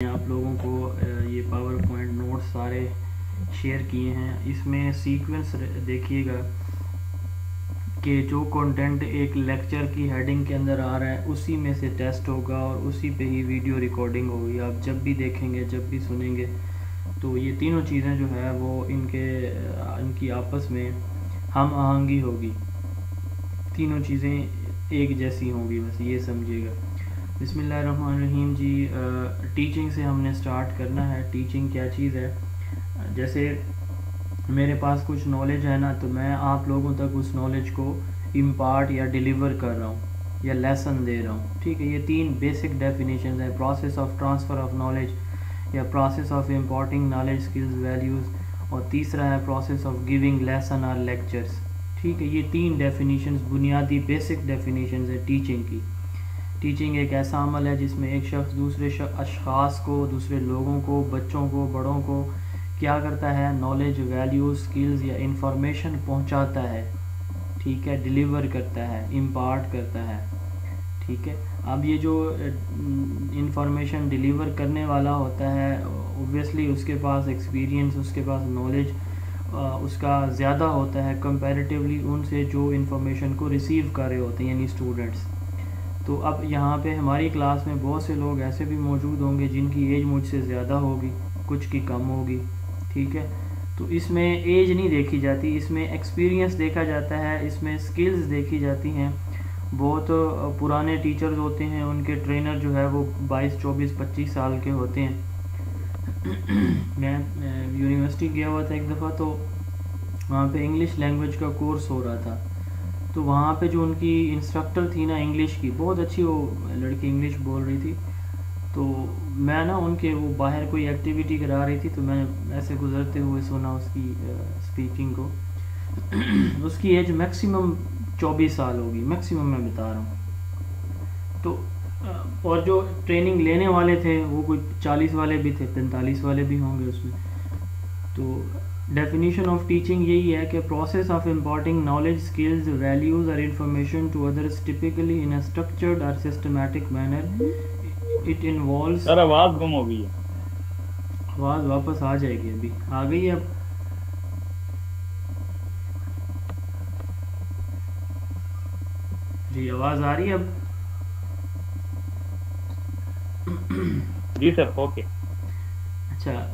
آپ لوگوں کو یہ پاور پوائنٹ نوٹس سارے شیئر کیے ہیں. اس میں سیکوینس دیکھیے گا کہ جو کنٹینٹ ایک لیکچر کی ہیڈنگ کے اندر آ رہا ہے اسی میں سے ٹیسٹ ہوگا اور اسی پہ ہی ویڈیو ریکارڈنگ ہوگی. آپ جب بھی دیکھیں گے جب بھی سنیں گے تو یہ تینوں چیزیں جو ہے وہ ان کی آپس میں ہم آہنگی ہوگی. تینوں چیزیں ایک جیسی ہوں گی, بس یہ سمجھیے گا. بسم اللہ الرحمن الرحیم. جی ٹیچنگ سے ہم نے سٹارٹ کرنا ہے. ٹیچنگ کیا چیز ہے؟ جیسے میرے پاس کچھ نالج ہے نا, تو میں آپ لوگوں تک اس نالج کو امپارٹ یا ڈیلیور کر رہا ہوں یا لیسن دے رہا ہوں. ٹھیک ہے, یہ تین بیسک ڈیفینیشنز ہیں. Process of transfer of knowledge یا process of imparting knowledge skills values, اور تیسرا ہے پروسیس آف گیونگ لیسن اور لیکچرز. ٹھیک ہے, یہ تین ڈیفینیشنز بنیادی بیسک ڈیفینیشنز ہیں ٹیچنگ کی. ٹیچنگ ایک ایسا عمل ہے جس میں ایک شخص دوسرے اشخاص کو, دوسرے لوگوں کو, بچوں کو, بڑوں کو کیا کرتا ہے؟ نالج, ویلیوز, سکلز یا انفارمیشن پہنچاتا ہے. ٹھیک ہے, ڈیلیور کرتا ہے, امپارٹ کرتا ہے. ٹھیک ہے, اب یہ جو انفارمیشن ڈیلیور کرنے والا ہوتا ہے اوبویسلی اس کے پاس ایکسپیرینس, اس کے پاس نالج اس کا زیادہ ہوتا ہے کمپیریٹیولی ان سے جو انفارمیشن کو ریسیو کر رہے ہوتے ہیں, یعنی اسٹوڈنٹس. تو اب یہاں پہ ہماری کلاس میں بہت سے لوگ ایسے بھی موجود ہوں گے جن کی ایج مجھ سے زیادہ ہوگی, کچھ کی کم ہوگی. ٹھیک ہے, تو اس میں ایج نہیں دیکھی جاتی, اس میں ایکسپیرینس دیکھا جاتا ہے, اس میں سکلز دیکھی جاتی ہیں. بہت پرانے ٹیچرز ہوتے ہیں, ان کے ٹرینر جو ہے وہ 22, 24, 25 سال کے ہوتے ہیں. میں یونیورسٹی گیا ہوا تھا ایک دفعہ, تو وہاں پہ انگلش لینگویج کا کورس ہو رہا تھا. تو وہاں پہ جو ان کی انسٹرکٹر تھی نا انگلش کی, بہت اچھی وہ لڑکی انگلش بول رہی تھی. تو میں نا ان کے وہ باہر کوئی ایکٹیویٹی کرا رہی تھی, تو میں ایسے گزرتے ہوئے سنا اس کی اسپیکنگ کو. اس کی ایج میکسیمم 24 سال ہوگی, میکسیمم میں بتا رہا ہوں. تو اور جو ٹریننگ لینے والے تھے وہ کوئی 40 والے بھی تھے, 45 والے بھی ہوں گے اس میں. تو ڈیفینیشن آف ٹیچنگ یہی ہے کہ process of imparting knowledge, skills, values اور information to others typically in a structured اور systematic manner. It involves. Sir آواز گم ہو گئی ہے. آواز واپس آ جائے گی, ابھی آ گئی ہے. اب جی آواز آ رہی ہے اب؟ جی سر, اوکے. اچھا,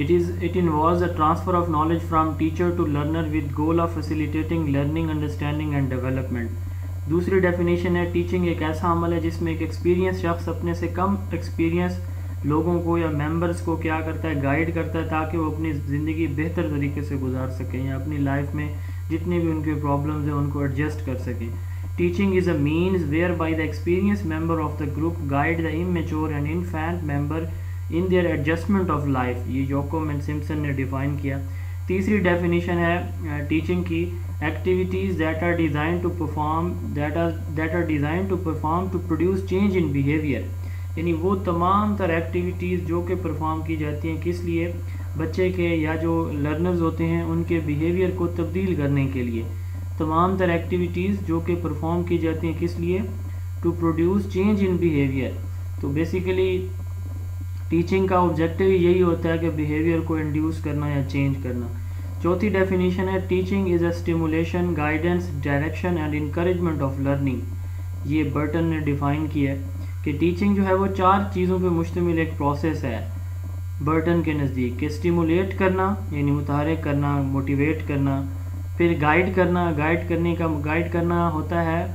It involves a transfer of knowledge from teacher to learner with goal of facilitating learning, understanding and development. دوسری ڈیفینیشن ہے ٹیچنگ ایک ایسا عمل ہے جس میں ایک ایکسپیرینس شخص اپنے سے کم ایکسپیرینس لوگوں کو یا ممبرس کو کیا کرتا ہے؟ گائیڈ کرتا ہے تاکہ وہ اپنی زندگی بہتر طریقے سے گزار سکیں یا اپنی لائف میں جتنے بھی ان کے پرابلمز ہیں ان کو ایڈجسٹ کر سکیں. Teaching is a means whereby the experienced member of the group guide the immature and infant member in their adjustment of life. یہ یوکوم اینڈ سمپسن نے ڈیفائن کیا. تیسری ڈیفینیشن ہے ٹیچنگ کی, activities that are design to perform to produce change in behaviour. یعنی وہ تمام تر ایکٹیویٹیز جو کہ پرفارم کی جاتی ہیں کس لیے؟ بچے کے یا جو لرنرز ہوتے ہیں ان کے بیہیویئر کو تبدیل کرنے کے لیے. تمام تر ایکٹیویٹیز جو کہ پرفارم کی جاتی ہیں کس لیے؟ To produce change in behaviour. تو بیسیکلی ٹیچنگ کا آبجیکٹیو یہی ہوتا ہے کہ بیہیویئر کو انڈیوس کرنا یا چینج کرنا. چوتھی ڈیفینیشن ہے teaching is a stimulation, guidance, direction and encouragement of learning. یہ برٹن نے ڈیفائن کیا ہے کہ ٹیچنگ جو ہے وہ 4 چیزوں پہ مشتمل ایک پروسیس ہے برٹن کے نزدیک. کہ اسٹیمولیٹ کرنا یعنی متحرک کرنا, موٹیویٹ کرنا, پھر گائیڈ کرنا. گائیڈ کرنا ہوتا ہے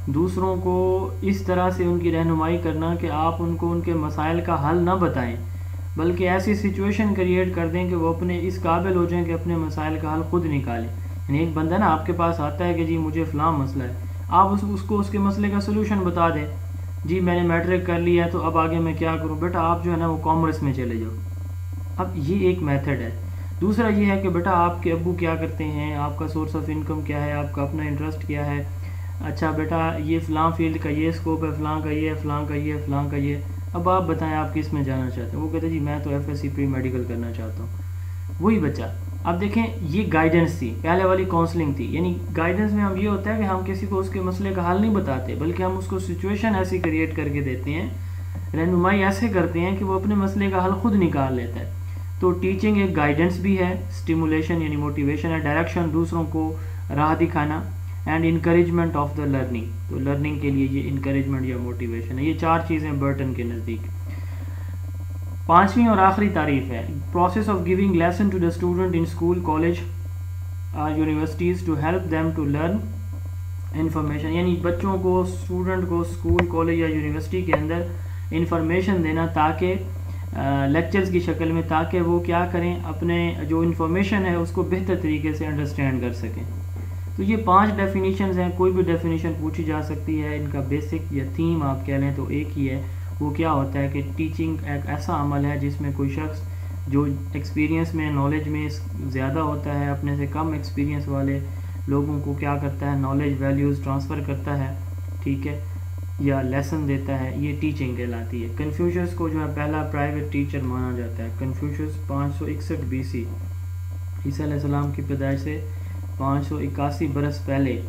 دوسروں کو اس طرح سے ان کی رہنمائی کرنا کہ آپ ان کو ان کے مسائل کا حل نہ بتائیں بلکہ ایسی سچویشن کریٹ کر دیں کہ وہ اپنے اس قابل ہو جائیں کہ اپنے مسائل کا حل خود نکالیں. یعنی ایک بندہ نا آپ کے پاس آتا ہے کہ جی مجھے فلاں مسئلہ ہے, آپ اس کو اس کے مسئلے کا سلوشن بتا دیں. جی میں نے میٹرک کر لیا ہے تو اب آگے میں کیا کروں؟ بیٹا آپ جو ہے نا وہ کامرس میں چلے جاؤ. اب یہ ایک میتھڈ ہے. دوسرا یہ ہے کہ بیٹا آپ کے ابو کیا کرتے ہیں, آپ کا سورس آف انکم کیا ہے, آپ کا اپنا انٹرسٹ کیا ہے. اچھا بیٹا یہ فلاں فیلڈ کا یہ اسکوپ ہے, فلاں کا یہ ہے, فلاں کا یہ ہے, فلاں کا یہ. اب آپ بتائیں آپ کس میں جانا چاہتے ہیں؟ وہ کہتے ہیں جی میں تو FSC پری میڈیکل کرنا چاہتا ہوں. وہی بچہ اب دیکھیں یہ گائیڈنس تھی، پہلے والی کاؤنسلنگ تھی. یعنی گائیڈنس میں ہم یہ ہوتا ہے کہ ہم کسی کو اس کے مسئلے کا حل نہیں بتاتے، بلکہ ہم اس کو سچویشن ایسی کریٹ کر کے دیتے ہیں، رہنمائی ایسے کرتے ہیں کہ وہ اپنے مسئلے کا حل خود نکال لیتا ہے. تو ٹیچنگ ایک گائیڈنس بھی ہے، اسٹیمولیشن یعنی موٹیویشن ہے، ڈائریکشن دوسروں کو راہ دکھانا، and encouragement of the learning. تو لرننگ کے لیے یہ انکریجمنٹ یا موٹیویشن ہے. یہ 4 چیزیں برٹن کے نزدیک. 5ویں اور آخری تعریف ہے process of giving lesson to the student in school, college اور universities to help them to learn information. یعنی بچوں کو، اسٹوڈنٹ کو اسکول، کالج یا یونیورسٹی کے اندر انفارمیشن دینا، تاکہ لیکچرز کی شکل میں، تاکہ وہ کیا کریں، اپنے جو انفارمیشن ہے اس کو بہتر طریقے سے انڈرسٹینڈ کر سکیں. تو یہ 5 ڈیفینیشنز ہیں. کوئی بھی ڈیفینیشن پوچھی جا سکتی ہے. ان کا بیسک یا تھیم آپ کہہ لیں تو ایک ہی ہے. وہ کیا ہوتا ہے کہ ٹیچنگ ایک ایسا عمل ہے جس میں کوئی شخص جو ایکسپیرینس میں، نالج میں زیادہ ہوتا ہے، اپنے سے کم ایکسپیرینس والے لوگوں کو کیا کرتا ہے، نالج، ویلیوز ٹرانسفر کرتا ہے، ٹھیک ہے، یا لیسن دیتا ہے. یہ ٹیچنگ کہلاتی ہے. کنفیوشس کو جو ہے پہلا پرائیویٹ ٹیچر مانا جاتا ہے. کنفیوشس 561 BC، عیسیٰ علیہ السلام کی پیدائش سے 581 برس پہلے،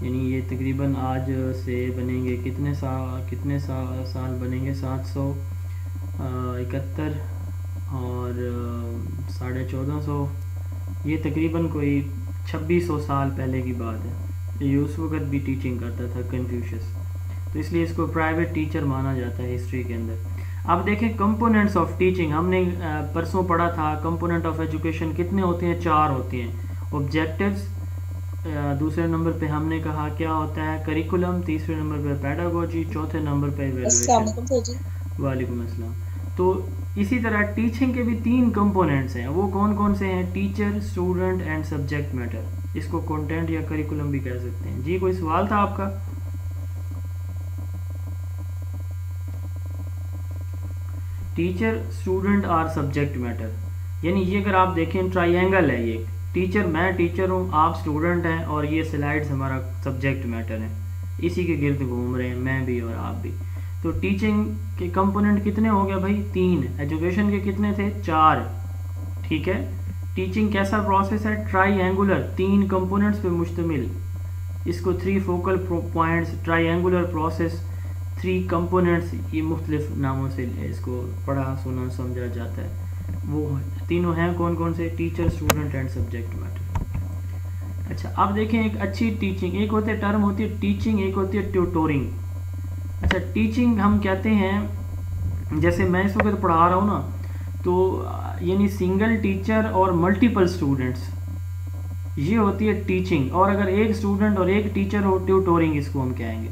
یعنی یہ تقریباً آج سے بنیں گے کتنے سال بنیں گے، 771 اور 1450، یہ تقریباً کوئی 2600 سال پہلے کی بات ہے. یہ اس وقت بھی ٹیچنگ کرتا تھا کنفیوشس، تو اس لیے اس کو پرائیویٹ ٹیچر مانا جاتا ہے ہسٹری کے اندر. اب دیکھیں کمپوننٹس آف ٹیچنگ، ہم نے پرسوں پڑھا تھا کمپوننٹ آف ایجوکیشن کتنے ہوتے ہیں، 4 ہوتے ہیں. آبجیکٹیوز، دوسرے نمبر پہ ہم نے کہا کیا ہوتا ہے کریکولم، تیسرے نمبر پہ پیڈاگوجی، چوتھے نمبر پہ ایویلویشن. وعلیکم السلام. تو اسی طرح ٹیچنگ کے بھی 3 کمپوننٹس ہیں. وہ کون کون سے ہیں؟ Teacher, student and subject matter. اس کو کنٹینٹ یا کریکولم بھی کہہ سکتے ہیں. جی کوئی سوال تھا آپ کا؟ ٹیچر، اسٹوڈنٹ اور سبجیکٹ میٹر. یعنی یہ اگر آپ دیکھیں ٹرائینگل ہے، یہ ٹیچر، میں ٹیچر ہوں، آپ اسٹوڈنٹ ہیں، اور یہ سلائڈز ہمارا سبجیکٹ میٹر ہے. اسی کے گرد گھوم رہے ہیں میں بھی اور آپ بھی. تو ٹیچنگ کے کمپوننٹ کتنے ہو گئے بھائی؟ 3. ایجوکیشن کے کتنے تھے؟ 4. ٹھیک ہے. ٹیچنگ کیسا پروسیس ہے؟ ٹرائی اینگولر، 3 کمپوننٹس پہ مشتمل. اس کو 3 focal points, try Angular process, 3 components, یہ مختلف ناموں سے اس کو پڑھا سنا سمجھا جاتا ہے. وہ تینوں ہیں کون کون سے؟ Teacher, student and subject metre. اچھا اب دیکھیں ایک اچھی ٹیچنگ، ایک ہوتے ٹرم ہوتی ہے ٹیچنگ، ایک ہوتی ہے ٹیوٹورنگ. اچھا ٹیچنگ ہم کہتے ہیں، جیسے میں اس وقت پڑھا رہا ہوں نا، تو یعنی سنگل ٹیچر اور ملٹیپل اسٹوڈنٹس، یہ ہوتی ہے ٹیچنگ. اور اگر ایک اسٹوڈنٹ اور ایک ٹیچر ہو، ٹیوٹورنگ اس کو ہم کہیں گے.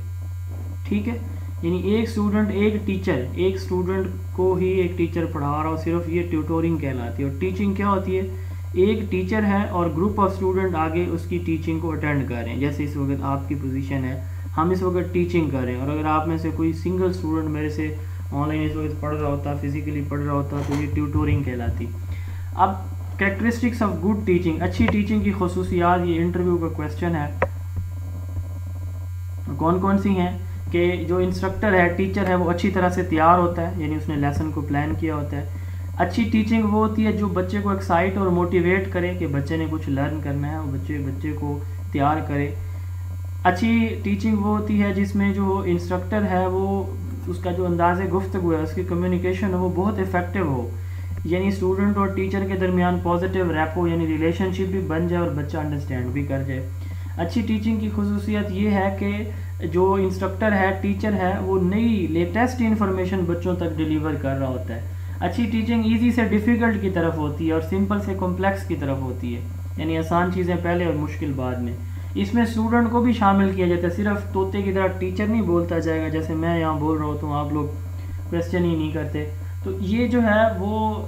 ٹھیک ہے. یعنی ایک اسٹوڈنٹ ایک ٹیچر، ایک اسٹوڈنٹ کو ہی ایک ٹیچر پڑھا رہا ہو صرف، یہ ٹیوٹورنگ کہلاتی ہے. اور ٹیچنگ کیا ہوتی ہے؟ ایک ٹیچر ہے اور گروپ آف اسٹوڈنٹ آگے اس کی ٹیچنگ کو اٹینڈ کر رہے ہیں. جیسے اس وقت آپ کی پوزیشن ہے، ہم اس وقت ٹیچنگ کر رہے ہیں، اور اگر آپ میں سے کوئی سنگل اسٹوڈنٹ میرے سے آن لائن اس وقت پڑھ رہا ہوتا، فزیکلی پڑھ رہا ہوتا، تو یہ ٹیوٹورنگ کہلاتی. اب کریکٹرسٹکس آف گڈ ٹیچنگ، اچھی ٹیچنگ کی خصوصیات، یہ انٹرویو کا کویسچن ہے. کون کون سی ہیں؟ کہ جو انسٹرکٹر ہے، ٹیچر ہے، وہ اچھی طرح سے تیار ہوتا ہے، یعنی اس نے لیسن کو پلان کیا ہوتا ہے. اچھی ٹیچنگ وہ ہوتی ہے جو بچے کو ایکسائٹ اور موٹیویٹ کرے کہ بچے نے کچھ لرن کرنا ہے، وہ بچے کو تیار کرے. اچھی ٹیچنگ وہ ہوتی ہے جس میں جو انسٹرکٹر ہے وہ اس کا جو انداز گفتگو ہے، اس کی کمیونیکیشن ہے، وہ بہت افیکٹو ہو. یعنی اسٹوڈنٹ اور ٹیچر کے درمیان پازیٹیو ریپو یعنی ریلیشن شپ بھی بن جائے اور بچہ انڈرسٹینڈ بھی کر جائے. اچھی ٹیچنگ کی خصوصیت یہ ہے کہ جو انسٹرکٹر ہے، ٹیچر ہے، وہ نئی لیٹسٹ انفارمیشن بچوں تک ڈیلیور کر رہا ہوتا ہے. اچھی ٹیچنگ ایزی سے ڈیفیکلٹ کی طرف ہوتی ہے اور سمپل سے کمپلیکس کی طرف ہوتی ہے، یعنی آسان چیزیں پہلے اور مشکل بعد میں. اس میں اسٹوڈنٹ کو بھی شامل کیا جاتا ہے. صرف طوطے کی طرح ٹیچر نہیں بولتا جائے گا، جیسے میں یہاں بول رہا ہوتا ہوں، آپ لوگ کویسچن ہی نہیں کرتے. تو یہ جو ہے وہ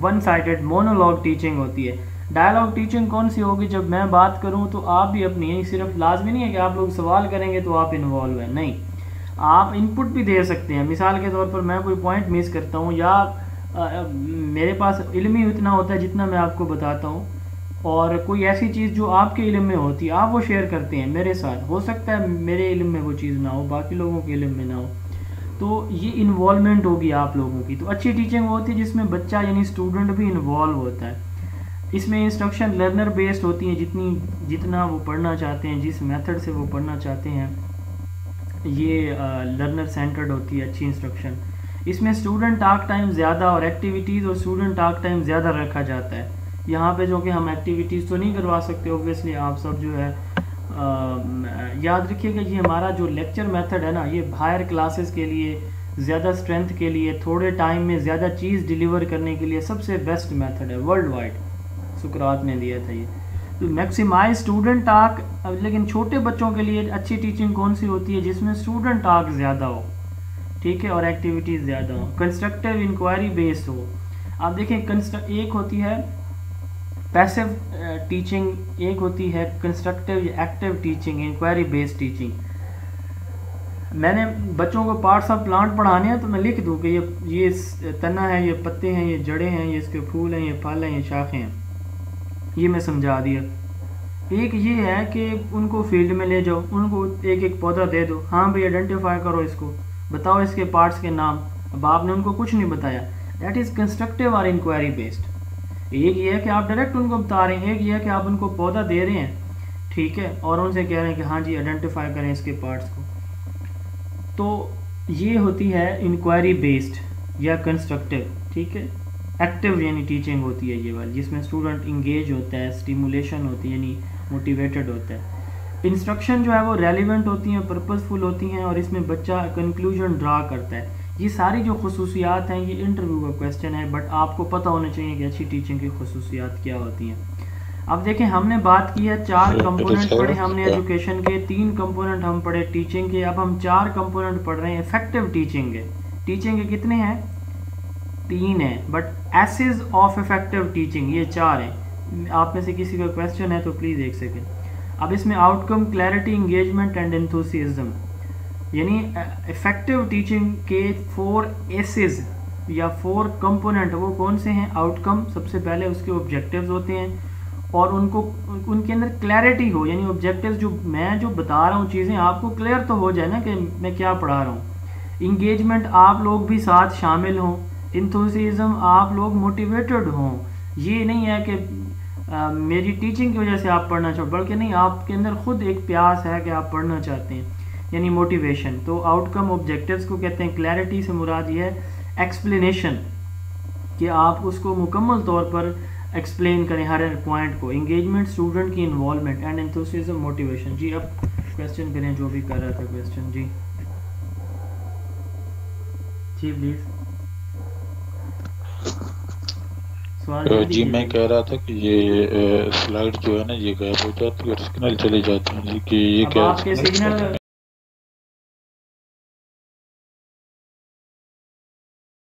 ون سائڈڈ مونولوگ ٹیچنگ ہوتی ہے. ڈائلاگ ٹیچنگ کون سی ہوگی؟ جب میں بات کروں تو آپ بھی اپنی، یعنی صرف لازمی نہیں ہے کہ آپ لوگ سوال کریں گے تو آپ انوالو ہیں، نہیں، آپ ان پٹ بھی دے سکتے ہیں. مثال کے طور پر میں کوئی پوائنٹ مس کرتا ہوں، یا میرے پاس علم ہی اتنا ہوتا ہے جتنا میں آپ کو بتاتا ہوں، اور کوئی ایسی چیز جو آپ کے علم میں ہوتی ہے آپ وہ شیئر کرتے ہیں میرے ساتھ. ہو سکتا ہے میرے علم میں وہ چیز نہ ہو، باقی لوگوں کے علم میں نہ ہو، تو یہ انوالومنٹ ہوگی آپ لوگوں کی. تو اچھی ٹیچنگ ہوتی ہے جس میں بچہ یعنی اسٹوڈنٹ بھی انوالو ہوتا ہے. اس میں انسٹرکشن لرنر بیسڈ ہوتی ہیں، جتنا وہ پڑھنا چاہتے ہیں، جس میتھڈ سے وہ پڑھنا چاہتے ہیں، یہ لرنر سینٹرڈ ہوتی ہے اچھی انسٹرکشن. اس میں اسٹوڈنٹ ٹاک ٹائم زیادہ اور ایکٹیویٹیز اور اسٹوڈنٹ ٹاک ٹائم زیادہ رکھا جاتا ہے. یہاں پہ جو کہ ہم ایکٹیویٹیز تو نہیں کروا سکتے اوبویسلی، آپ سب جو ہے یاد رکھیے گا یہ ہمارا جو لیکچر میتھڈ ہے نا، یہ ہائر کلاسز کے لیے، زیادہ اسٹرینتھ کے لیے، تھوڑے ٹائم میں زیادہ چیز ڈیلیور کرنے کے لیے سب سے بیسٹ میتھڈ ہے ورلڈ وائڈ. سقراط نے دیا تھا یہ. تو میکسیمائز اسٹوڈنٹ ٹاک. لیکن چھوٹے بچوں کے لیے اچھی ٹیچنگ کون سی ہوتی ہے؟ جس میں اسٹوڈنٹ ٹاک زیادہ ہو، ٹھیک ہے، اور ایکٹیویٹیز زیادہ ہو، کنسٹرکٹیو انکوائری بیسڈ ہو. آپ دیکھیں ایک ہوتی ہے پیسو ٹیچنگ، ایک ہوتی ہے کنسٹرکٹیو یا active teaching, inquiry based teaching. میں نے بچوں کو پارٹس آف پلانٹ پڑھانے ہیں تو میں لکھ دوں کہ یہ تنا ہے، یہ پتے ہیں، یہ جڑیں ہیں، یہ اس کے پھول ہیں، یہ پھل ہیں، یہ شاخیں ہیں، یہ میں سمجھا دیا. ایک یہ ہے کہ ان کو فیلڈ میں لے جاؤ، ان کو ایک ایک پودا دے دو، ہاں بھائی آئیڈینٹیفائی کرو اس کو، بتاؤ اس کے پارٹس کے نام. اب آپ نے ان کو کچھ نہیں بتایا، دیٹ از کنسٹرکٹیو اور انکوائری بیسڈ. ایک یہ ہے کہ آپ ڈائریکٹ ان کو بتا رہے ہیں، ایک یہ ہے کہ آپ ان کو پودا دے رہے ہیں، ٹھیک ہے، اور ان سے کہہ رہے ہیں کہ ہاں جی آئیڈینٹیفائی کریں اس کے پارٹس کو. تو یہ ہوتی ہے انکوائری بیسڈ یا کنسٹرکٹیو، ٹھیک ہے. ایکٹیو یعنی ٹیچنگ ہوتی ہے یہ والی، جس میں اسٹوڈنٹ انگیج ہوتا ہے، اسٹیمولیشن ہوتی ہے، یعنی موٹیویٹڈ ہوتا ہے. انسٹرکشن جو ہے وہ ریلیونٹ ہوتی ہیں، پرپزفل ہوتی ہیں، اور اس میں بچہ کنکلوژن ڈرا کرتا ہے. یہ ساری جو خصوصیات ہیں یہ انٹرویو کا کویسچن ہے، بٹ آپ کو پتہ ہونا چاہیے کہ اچھی ٹیچنگ کی خصوصیات کیا ہوتی ہیں. اب دیکھیں ہم نے بات کی ہے 4 کمپوننٹ پڑھے ہم نے ایجوکیشن کے، 3 کمپوننٹ ہم پڑھے ٹیچنگ کے. اب ہم 4 کمپوننٹ پڑھ رہے ہیں افیکٹو ٹیچنگ کے. ٹیچنگ کے کتنے ہیں؟ 3 ہیں، but assays of effective teaching یہ 4 ہیں. آپ میں سے کسی کا کویسچن ہے تو پلیز ایک سیکنڈ. اب اس میں outcome, clarity, engagement and enthusiasm, یعنی افیکٹو ٹیچنگ کے 4 ایسز یا 4 کمپوننٹ وہ کون سے ہیں؟ آؤٹ کم سب سے پہلے، اس کے آبجیکٹیوز ہوتے ہیں، اور ان کے اندر کلیئرٹی ہو، یعنی آبجیکٹیوز میں جو بتا رہا ہوں چیزیں آپ کو کلیئر تو ہو جائے نا کہ میں کیا پڑھا رہا ہوں. انگیجمنٹ آپ لوگ بھی ساتھ شامل ہوں. انتھوسیزم آپ لوگ موٹیویٹڈ ہوں. یہ نہیں ہے کہ میری ٹیچنگ کی وجہ سے آپ پڑھنا چاہو، بلکہ نہیں، آپ کے اندر خود ایک پیاس ہے کہ آپ پڑھنا چاہتے ہیں، یعنی موٹیویشن. تو آؤٹ کم آبجیکٹیوز کو کہتے ہیں. کلیئرٹی سے مراد یہ ہے ایکسپلینیشن، کہ آپ اس کو مکمل طور پر ایکسپلین کریں ہر پوائنٹ کو. انگیجمنٹ اسٹوڈنٹ کی انوالومنٹ، اینڈ انتھوسیزم موٹیویشن. جی اب کویسچن کریں جو بھی کر رہا تھا کویسچن. جی جی پلیز سوال. جی میں کہہ رہا تھا کہ یہ سلائڈ جو ہے نا یہ غائب ہو جاتی ہے اور سگنل چلے جاتے ہیں. جی کہ یہ اب کیا آپ کے سگنل